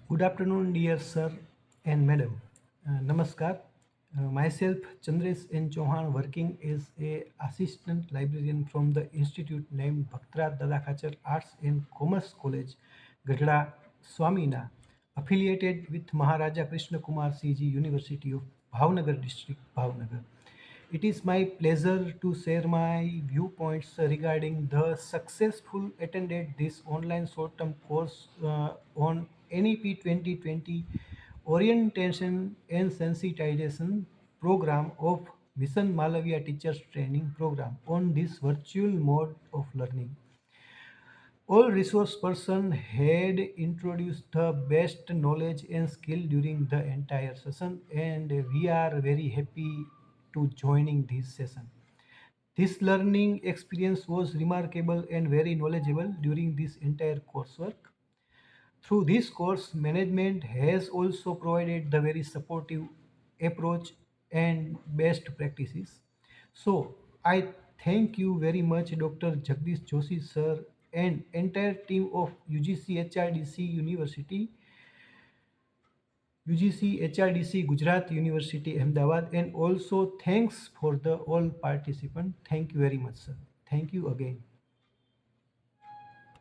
Good afternoon, dear sir and madam. Namaskar. Myself, Chandresh N. Chauhan, working as a assistant librarian from the institute named Bhaktra Dadakachar Arts and Commerce College, Gadda, Swamina, affiliated with Maharaja Krishna Kumar CG University of Bhavnagar district, Bhavnagar. It is my pleasure to share my viewpoints regarding the successful attended this online short-term course on NEP 2020 Orientation and Sensitization Program of Mission Malaviya Teachers Training Program on this virtual mode of learning. All resource person had introduced the best knowledge and skill during the entire session, and we are very happy to joining this session. This learning experience was remarkable and very knowledgeable during this entire coursework. Through this course, management has also provided the very supportive approach and best practices. So I thank you very much, Dr. Jagdish Joshi sir and entire team of UGC HRDC University, UGC HRDC Gujarat University Ahmedabad, and also thanks for the all participant. Thank you very much, sir. Thank you again.